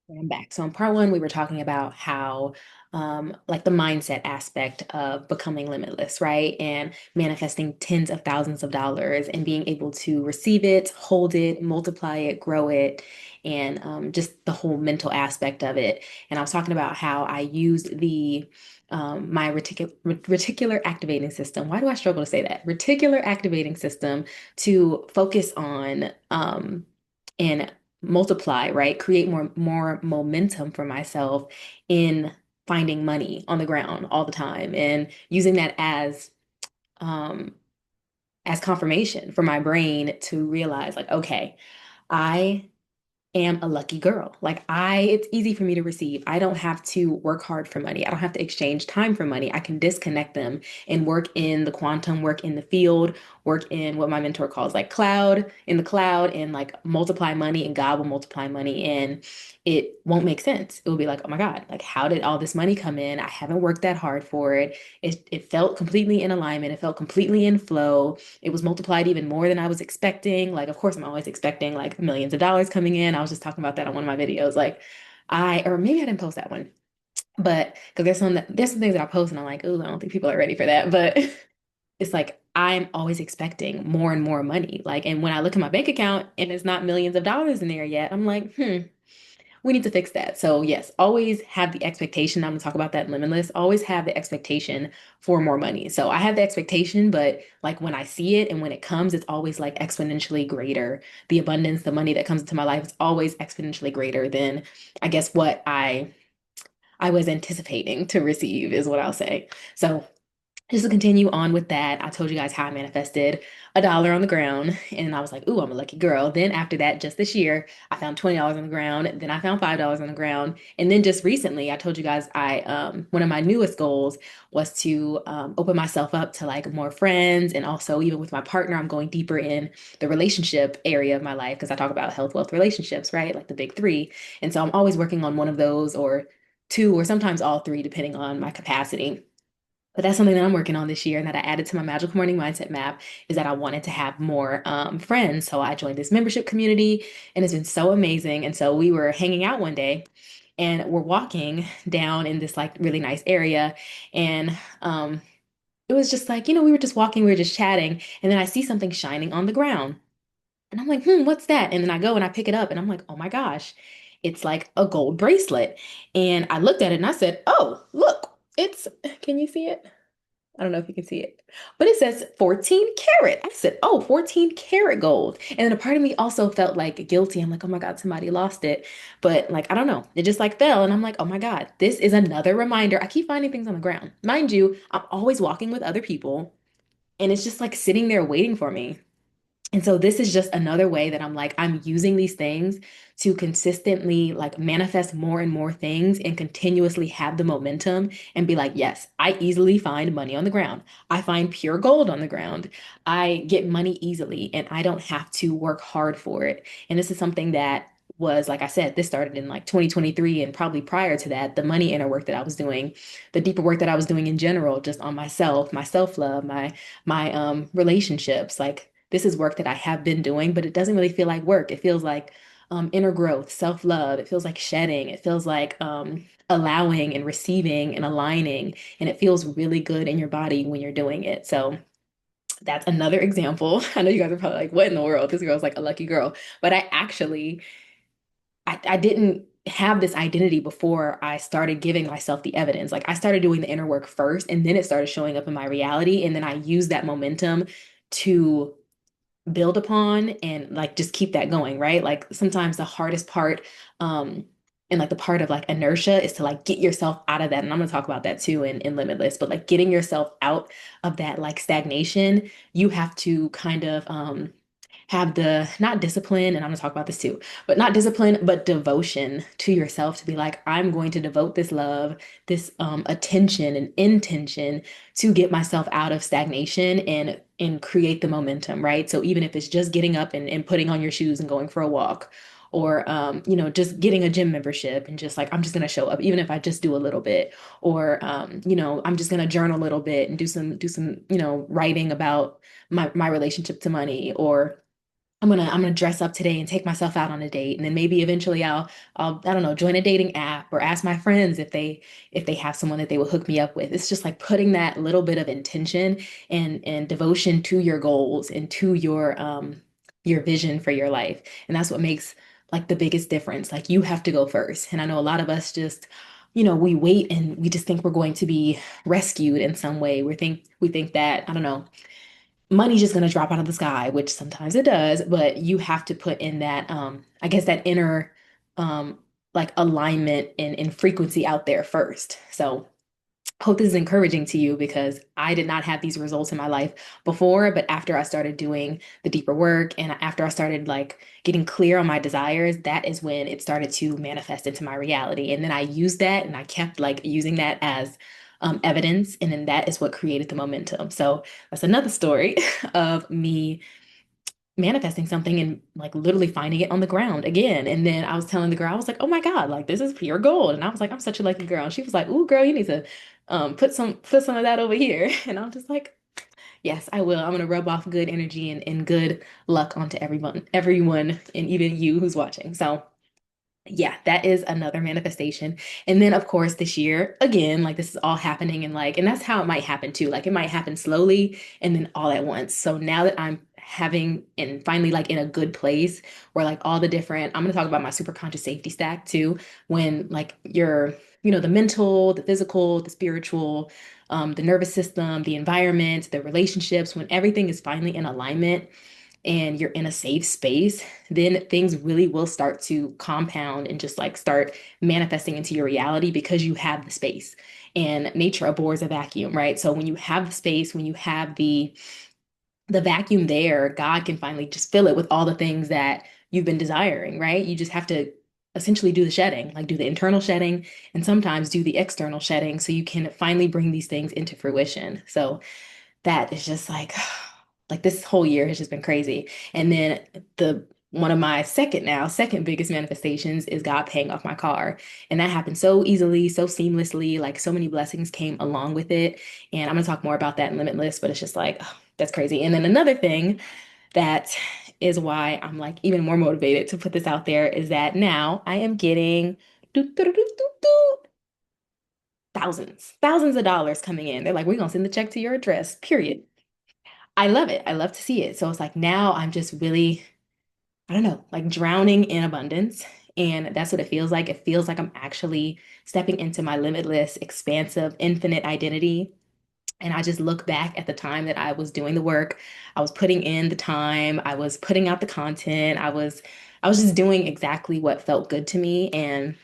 I'm back. So in part one, we were talking about how, like the mindset aspect of becoming limitless, right? And manifesting tens of thousands of dollars and being able to receive it, hold it, multiply it, grow it, and just the whole mental aspect of it. And I was talking about how I used my reticular activating system. Why do I struggle to say that? Reticular activating system to focus on and multiply, right? Create more momentum for myself in finding money on the ground all the time and using that um as confirmation for my brain to realize like, okay, I am a lucky girl. It's easy for me to receive. I don't have to work hard for money. I don't have to exchange time for money. I can disconnect them and work in the quantum, work in the field, work in what my mentor calls like in the cloud, and like multiply money, and God will multiply money. And it won't make sense. It will be like, oh my God, like how did all this money come in? I haven't worked that hard for it. It felt completely in alignment. It felt completely in flow. It was multiplied even more than I was expecting. Like, of course, I'm always expecting like millions of dollars coming in. I was just talking about that on one of my videos. Or maybe I didn't post that one, but because there's some things that I post and I'm like, oh, I don't think people are ready for that. But it's like I'm always expecting more and more money. Like, and when I look at my bank account and it's not millions of dollars in there yet, I'm like, we need to fix that. So yes, always have the expectation. I'm gonna talk about that in Limitless. Always have the expectation for more money. So I have the expectation, but like when I see it and when it comes, it's always like exponentially greater. The abundance, the money that comes into my life is always exponentially greater than I guess what I was anticipating to receive is what I'll say. So just to continue on with that, I told you guys how I manifested $1 on the ground, and I was like, "Ooh, I'm a lucky girl." Then after that, just this year, I found $20 on the ground. Then I found $5 on the ground, and then just recently, I told you guys I one of my newest goals was to open myself up to like more friends, and also even with my partner, I'm going deeper in the relationship area of my life because I talk about health, wealth, relationships, right? Like the big three, and so I'm always working on one of those or two, or sometimes all three, depending on my capacity. But that's something that I'm working on this year and that I added to my Magical Morning Mindset map is that I wanted to have more friends. So I joined this membership community and it's been so amazing. And so we were hanging out one day and we're walking down in this like really nice area. And it was just like, we were just walking, we were just chatting. And then I see something shining on the ground. And I'm like, what's that? And then I go and I pick it up and I'm like, oh my gosh, it's like a gold bracelet. And I looked at it and I said, oh, look, can you see it? I don't know if you can see it, but it says 14 karat. I said, oh, 14 karat gold. And then a part of me also felt like guilty. I'm like, oh my God, somebody lost it. But like, I don't know. It just like fell. And I'm like, oh my God, this is another reminder. I keep finding things on the ground. Mind you, I'm always walking with other people and it's just like sitting there waiting for me. And so this is just another way that I'm like, I'm using these things to consistently like manifest more and more things and continuously have the momentum and be like, yes, I easily find money on the ground. I find pure gold on the ground. I get money easily and I don't have to work hard for it. And this is something that was, like I said, this started in like 2023 and probably prior to that, the money inner work that I was doing, the deeper work that I was doing in general, just on myself, my self-love, my relationships, like this is work that I have been doing, but it doesn't really feel like work. It feels like inner growth, self-love. It feels like shedding. It feels like allowing and receiving and aligning. And it feels really good in your body when you're doing it. So that's another example. I know you guys are probably like, what in the world? This girl's like a lucky girl. But I didn't have this identity before I started giving myself the evidence. Like I started doing the inner work first, and then it started showing up in my reality. And then I used that momentum to build upon and like just keep that going, right? Like sometimes the hardest part um and like the part of like inertia is to like get yourself out of that. And I'm gonna talk about that too in Limitless, but like getting yourself out of that like stagnation, you have to kind of have the not discipline, and I'm gonna talk about this too, but not discipline, but devotion to yourself to be like, I'm going to devote this love, this attention and intention to get myself out of stagnation and create the momentum, right? So even if it's just getting up and putting on your shoes and going for a walk, or just getting a gym membership and just like I'm just gonna show up, even if I just do a little bit, or I'm just gonna journal a little bit and do some writing about my relationship to money, or I'm gonna dress up today and take myself out on a date. And then maybe eventually I'll I don't know, join a dating app or ask my friends if they have someone that they will hook me up with. It's just like putting that little bit of intention and devotion to your goals and to your vision for your life. And that's what makes like the biggest difference. Like you have to go first. And I know a lot of us just, we wait and we just think we're going to be rescued in some way. We think that, I don't know, money's just going to drop out of the sky, which sometimes it does, but you have to put in that, I guess that inner, um, like alignment and frequency out there first. So hope this is encouraging to you because I did not have these results in my life before, but after I started doing the deeper work and after I started like getting clear on my desires, that is when it started to manifest into my reality. And then I used that and I kept like using that as evidence. And then that is what created the momentum. So that's another story of me manifesting something and like literally finding it on the ground again. And then I was telling the girl, I was like, oh my God, like this is pure gold. And I was like, I'm such a lucky girl. And she was like, ooh, girl, you need to put some of that over here. And I'm just like, yes, I will. I'm gonna rub off good energy and good luck onto everyone, and even you who's watching. So yeah, that is another manifestation. And then, of course, this year, again, like this is all happening and like, and that's how it might happen too. Like it might happen slowly and then all at once. So now that I'm having and finally like in a good place where like all the different, I'm going to talk about my super conscious safety stack too, when like the mental, the physical, the spiritual, the nervous system, the environment, the relationships, when everything is finally in alignment and you're in a safe space, then things really will start to compound and just like start manifesting into your reality because you have the space. And nature abhors a vacuum, right? So when you have the space, when you have the vacuum there, God can finally just fill it with all the things that you've been desiring, right? You just have to essentially do the shedding, like do the internal shedding and sometimes do the external shedding so you can finally bring these things into fruition. So that is just like this whole year has just been crazy. And then the one of my second biggest manifestations is God paying off my car. And that happened so easily, so seamlessly, like so many blessings came along with it. And I'm gonna talk more about that in Limitless, but it's just like, oh, that's crazy. And then another thing that is why I'm like even more motivated to put this out there is that now I am getting doo, doo, doo, doo, doo, doo, thousands of dollars coming in. They're like, we're gonna send the check to your address, period. I love it. I love to see it. So it's like now I'm just really, I don't know, like drowning in abundance. And that's what it feels like. It feels like I'm actually stepping into my limitless, expansive, infinite identity. And I just look back at the time that I was doing the work. I was putting in the time. I was putting out the content. I was just doing exactly what felt good to me. And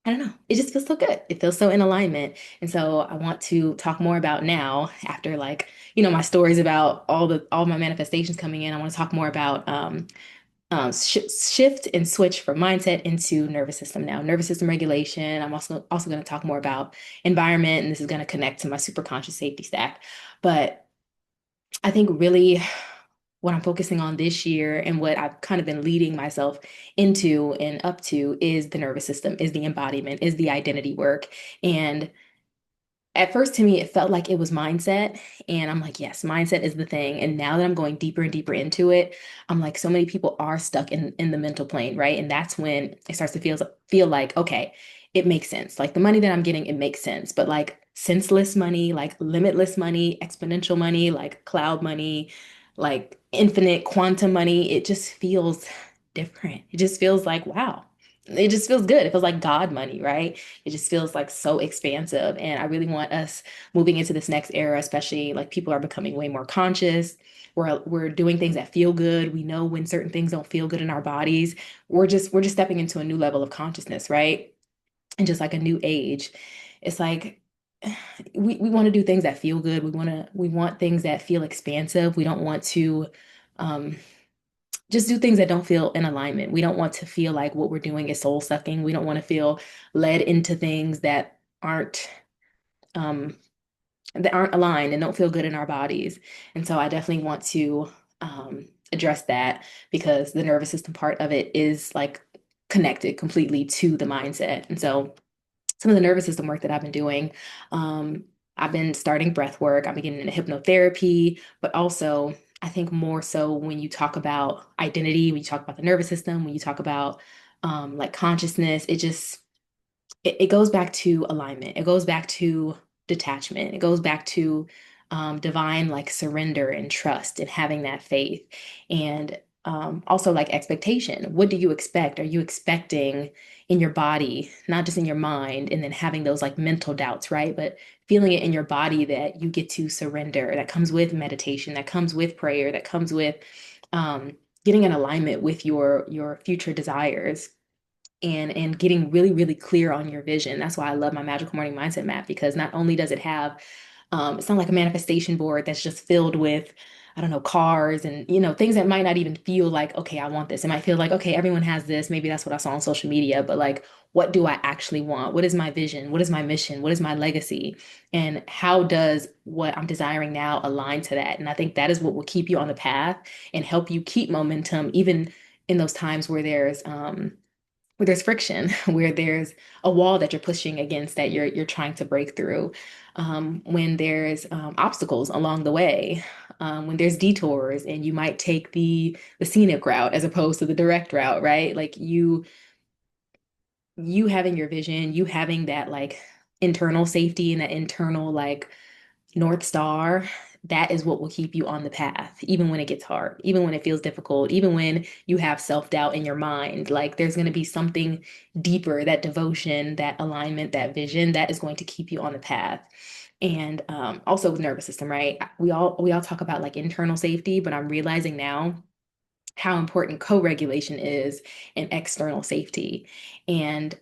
I don't know. It just feels so good. It feels so in alignment. And so I want to talk more about now after like, my stories about all my manifestations coming in. I want to talk more about shift and switch from mindset into nervous system now, nervous system regulation. I'm also going to talk more about environment, and this is going to connect to my super conscious safety stack. But I think really what I'm focusing on this year and what I've kind of been leading myself into and up to is the nervous system, is the embodiment, is the identity work. And at first to me, it felt like it was mindset. And I'm like, yes, mindset is the thing. And now that I'm going deeper and deeper into it, I'm like, so many people are stuck in the mental plane, right? And that's when it starts to feel like, okay, it makes sense. Like the money that I'm getting, it makes sense. But like senseless money, like limitless money, exponential money, like cloud money, like infinite quantum money, it just feels different. It just feels like, wow. It just feels good. It feels like God money, right? It just feels like so expansive. And I really want us moving into this next era, especially like people are becoming way more conscious. We're doing things that feel good. We know when certain things don't feel good in our bodies. We're just stepping into a new level of consciousness, right? And just like a new age. It's like we want to do things that feel good. We want things that feel expansive. We don't want to um just do things that don't feel in alignment. We don't want to feel like what we're doing is soul sucking. We don't want to feel led into things um that aren't aligned and don't feel good in our bodies. And so I definitely want to address that because the nervous system part of it is like connected completely to the mindset. And so some of the nervous system work that I've been doing, um, I've been starting breath work. I've been getting into hypnotherapy, but also I think more so when you talk about identity, when you talk about the nervous system, when you talk about like consciousness, it goes back to alignment. It goes back to detachment. It goes back to divine like surrender and trust and having that faith. And also like expectation. What do you expect? Are you expecting in your body, not just in your mind, and then having those like mental doubts, right? But feeling it in your body that you get to surrender. That comes with meditation, that comes with prayer, that comes with getting in alignment with your future desires and getting really, really clear on your vision. That's why I love my Magical Morning Mindset map because not only does it have, it's not like a manifestation board that's just filled with, I don't know, cars and, things that might not even feel like, okay, I want this. It might feel like, okay, everyone has this. Maybe that's what I saw on social media, but like, what do I actually want? What is my vision? What is my mission? What is my legacy? And how does what I'm desiring now align to that? And I think that is what will keep you on the path and help you keep momentum, even in those times where there's friction, where there's a wall that you're pushing against that you're trying to break through, when there's obstacles along the way, when there's detours and you might take the scenic route as opposed to the direct route, right? Like you having your vision, you having that like internal safety and that internal like North Star, that is what will keep you on the path, even when it gets hard, even when it feels difficult, even when you have self-doubt in your mind. Like there's going to be something deeper, that devotion, that alignment, that vision that is going to keep you on the path. And also with nervous system, right? We all talk about like internal safety, but I'm realizing now how important co-regulation is in external safety. And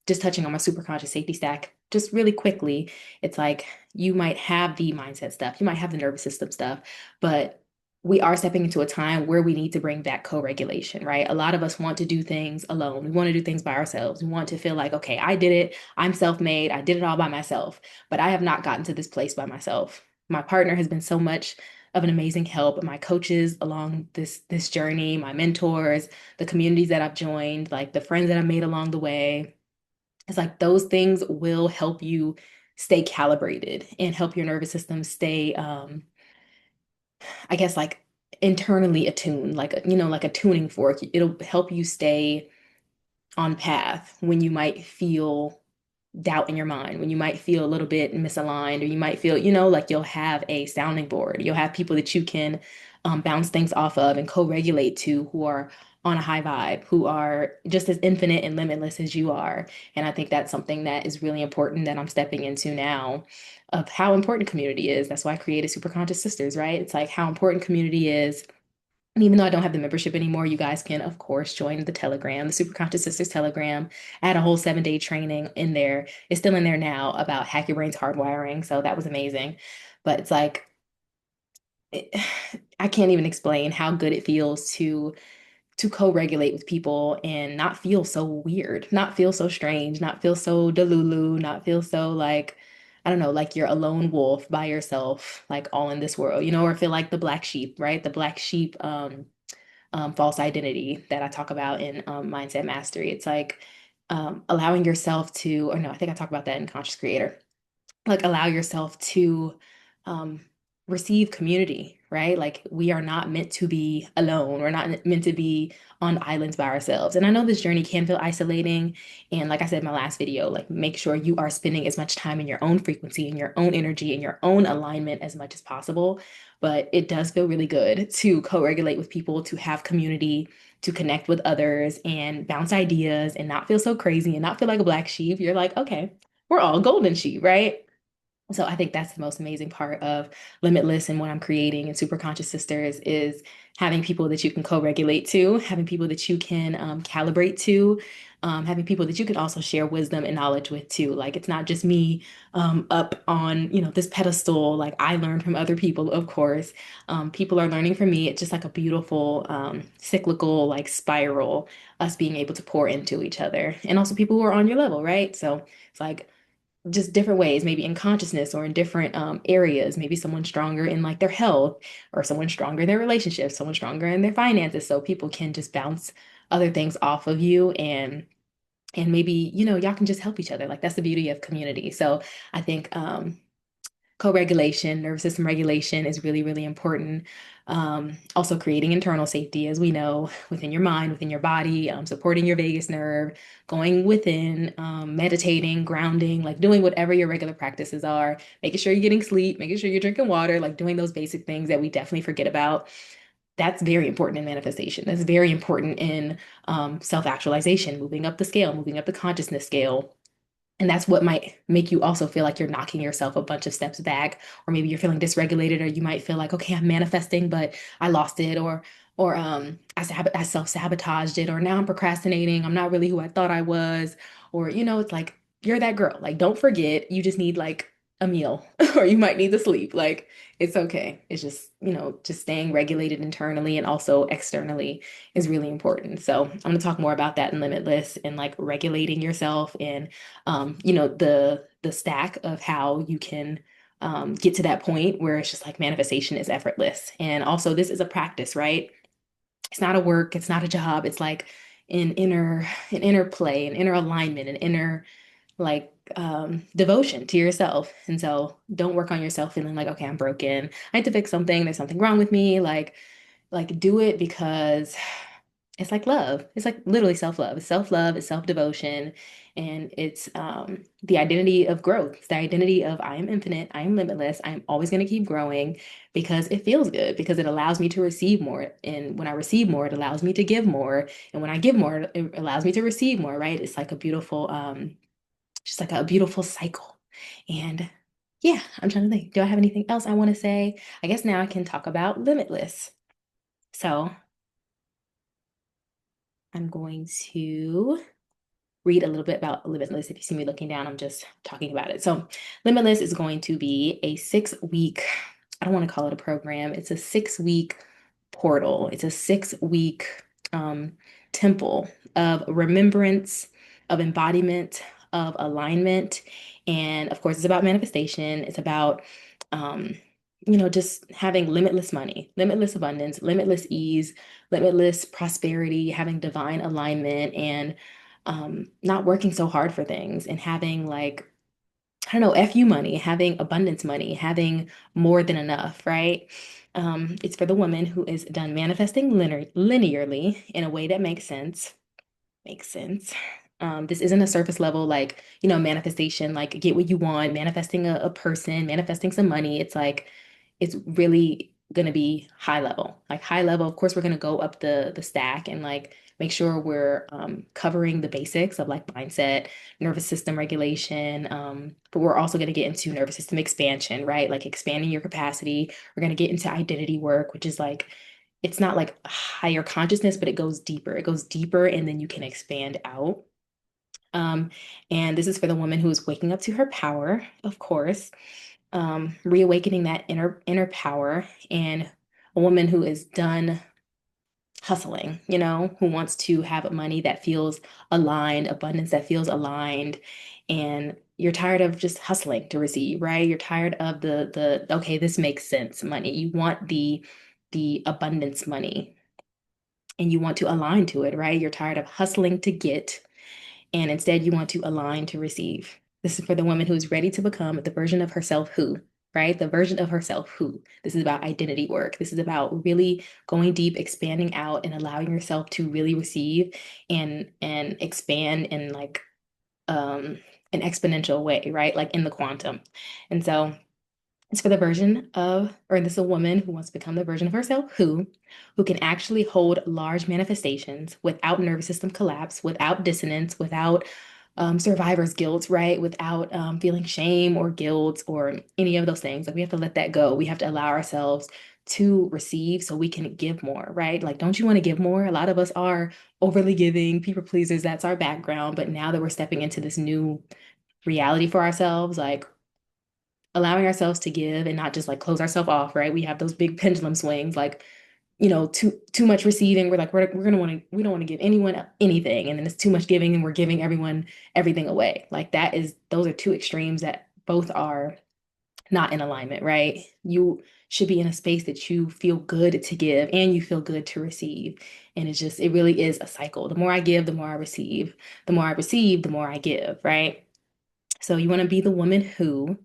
just touching on my superconscious safety stack, just really quickly, it's like you might have the mindset stuff, you might have the nervous system stuff, but we are stepping into a time where we need to bring back co-regulation, right? A lot of us want to do things alone. We want to do things by ourselves. We want to feel like, okay, I did it. I'm self-made. I did it all by myself, but I have not gotten to this place by myself. My partner has been so much of an amazing help. My coaches along this journey, my mentors, the communities that I've joined, like the friends that I've made along the way. It's like those things will help you stay calibrated and help your nervous system stay, I guess, like internally attuned, like like a tuning fork. It'll help you stay on path when you might feel doubt in your mind, when you might feel a little bit misaligned, or you might feel, like you'll have a sounding board. You'll have people that you can bounce things off of and co-regulate to who are on a high vibe, who are just as infinite and limitless as you are. And I think that's something that is really important that I'm stepping into now of how important community is. That's why I created Super Conscious Sisters, right? It's like how important community is. And even though I don't have the membership anymore, you guys can, of course, join the Telegram, the Super Conscious Sisters Telegram. I had a whole 7-day training in there. It's still in there now about hack your brain's hardwiring. So that was amazing. But it's like, it, I can't even explain how good it feels to co-regulate with people and not feel so weird, not feel so strange, not feel so delulu, not feel so like, I don't know, like you're a lone wolf by yourself, like all in this world, or feel like the black sheep, right? The black sheep false identity that I talk about in Mindset Mastery. It's like allowing yourself to, or no, I think I talk about that in Conscious Creator, like allow yourself to um, receive community, right? Like we are not meant to be alone. We're not meant to be on islands by ourselves. And I know this journey can feel isolating. And like I said in my last video, like make sure you are spending as much time in your own frequency, in your own energy, in your own alignment as much as possible. But it does feel really good to co-regulate with people, to have community, to connect with others and bounce ideas and not feel so crazy and not feel like a black sheep. You're like, okay, we're all golden sheep, right? So I think that's the most amazing part of Limitless and what I'm creating in Super Conscious Sisters is having people that you can co-regulate to, having people that you can calibrate to, having people that you can also share wisdom and knowledge with too. Like it's not just me up on, this pedestal. Like I learned from other people, of course. People are learning from me. It's just like a beautiful cyclical like spiral, us being able to pour into each other. And also people who are on your level, right? So it's like just different ways, maybe in consciousness or in different areas. Maybe someone stronger in like their health, or someone stronger in their relationships, someone stronger in their finances. So people can just bounce other things off of you and maybe, y'all can just help each other. Like that's the beauty of community. So I think co-regulation, nervous system regulation is really, really important. Also creating internal safety, as we know, within your mind, within your body, supporting your vagus nerve, going within, meditating, grounding, like doing whatever your regular practices are, making sure you're getting sleep, making sure you're drinking water, like doing those basic things that we definitely forget about. That's very important in manifestation. That's very important in self-actualization, moving up the scale, moving up the consciousness scale. And that's what might make you also feel like you're knocking yourself a bunch of steps back, or maybe you're feeling dysregulated, or you might feel like, okay, I'm manifesting, but I lost it, I self-sabotaged it, or now I'm procrastinating. I'm not really who I thought I was, or it's like you're that girl. Like, don't forget, you just need like a meal, or you might need to sleep. Like, it's okay. It's just just staying regulated internally and also externally is really important. So I'm going to talk more about that in Limitless and like regulating yourself and the stack of how you can get to that point where it's just like manifestation is effortless. And also, this is a practice, right? It's not a work, it's not a job. It's like an inner play, an inner alignment, an inner like devotion to yourself. And so don't work on yourself feeling like, okay, I'm broken. I need to fix something. There's something wrong with me. Like do it because it's like love. It's like literally self-love. It's self-love, it's self-devotion, and it's the identity of growth. It's the identity of I am infinite, I am limitless, I am always going to keep growing because it feels good, because it allows me to receive more. And when I receive more, it allows me to give more. And when I give more, it allows me to receive more, right? It's like a beautiful, just like a beautiful cycle. And yeah, I'm trying to think. Do I have anything else I want to say? I guess now I can talk about limitless. So I'm going to read a little bit about Limitless. If you see me looking down, I'm just talking about it. So, Limitless is going to be a 6 week, I don't want to call it a program, it's a 6 week portal. It's a 6 week um, temple of remembrance, of embodiment, of alignment. And of course, it's about manifestation. It's about, um, just having limitless money, limitless abundance, limitless ease, limitless prosperity, having divine alignment, and not working so hard for things and having like, I don't know, FU money, having abundance money, having more than enough, right? It's for the woman who is done manifesting linearly in a way that makes sense. Makes sense. This isn't a surface level, like, manifestation, like get what you want, manifesting a person, manifesting some money. It's like, it's really gonna be high level. Like high level, of course, we're gonna go up the stack and like make sure we're covering the basics of like mindset, nervous system regulation. But we're also gonna get into nervous system expansion, right? Like expanding your capacity. We're gonna get into identity work, which is like it's not like higher consciousness, but it goes deeper. It goes deeper and then you can expand out. Um, and this is for the woman who is waking up to her power, of course, reawakening that inner power, and a woman who is done hustling, who wants to have money that feels aligned, abundance that feels aligned, and you're tired of just hustling to receive, right? You're tired of the okay, this makes sense money. You want the abundance money and you want to align to it, right? You're tired of hustling to get, and instead you want to align to receive. This is for the woman who is ready to become the version of herself who, right? The version of herself who. This is about identity work. This is about really going deep, expanding out, and allowing yourself to really receive and expand in like an exponential way, right? Like in the quantum. And so it's for the version of, or this is a woman who wants to become the version of herself who can actually hold large manifestations without nervous system collapse, without dissonance, without survivor's guilt, right? Without feeling shame or guilt or any of those things. Like we have to let that go. We have to allow ourselves to receive so we can give more, right? Like, don't you want to give more? A lot of us are overly giving, people pleasers. That's our background. But now that we're stepping into this new reality for ourselves, like allowing ourselves to give and not just like close ourselves off, right? We have those big pendulum swings, like, too much receiving. We're like, we're gonna want to, we don't want to give anyone anything. And then it's too much giving and we're giving everyone everything away. Like those are two extremes that both are not in alignment, right? You should be in a space that you feel good to give and you feel good to receive. And it really is a cycle. The more I give, the more I receive. The more I receive, the more I give, right? So you want to be the woman who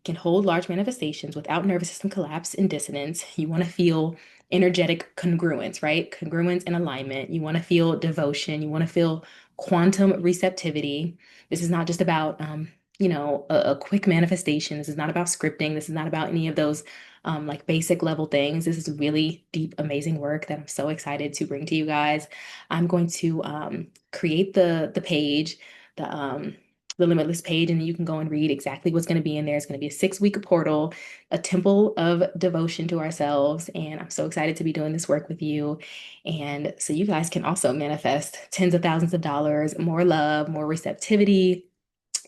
can hold large manifestations without nervous system collapse and dissonance. You want to feel energetic congruence, right? Congruence and alignment. You want to feel devotion. You want to feel quantum receptivity. This is not just about, a quick manifestation. This is not about scripting. This is not about any of those like basic level things. This is really deep, amazing work that I'm so excited to bring to you guys. I'm going to create the page, the Limitless page, and you can go and read exactly what's going to be in there. It's going to be a 6-week portal, a temple of devotion to ourselves. And I'm so excited to be doing this work with you. And so you guys can also manifest tens of thousands of dollars, more love, more receptivity,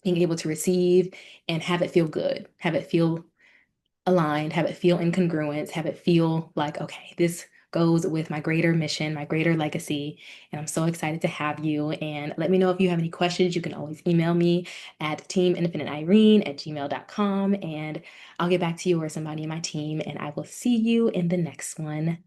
being able to receive and have it feel good, have it feel aligned, have it feel in congruence, have it feel like, okay, this goes with my greater mission, my greater legacy. And I'm so excited to have you. And let me know if you have any questions. You can always email me at teaminfiniteirene@gmail.com. And I'll get back to you or somebody in my team. And I will see you in the next one.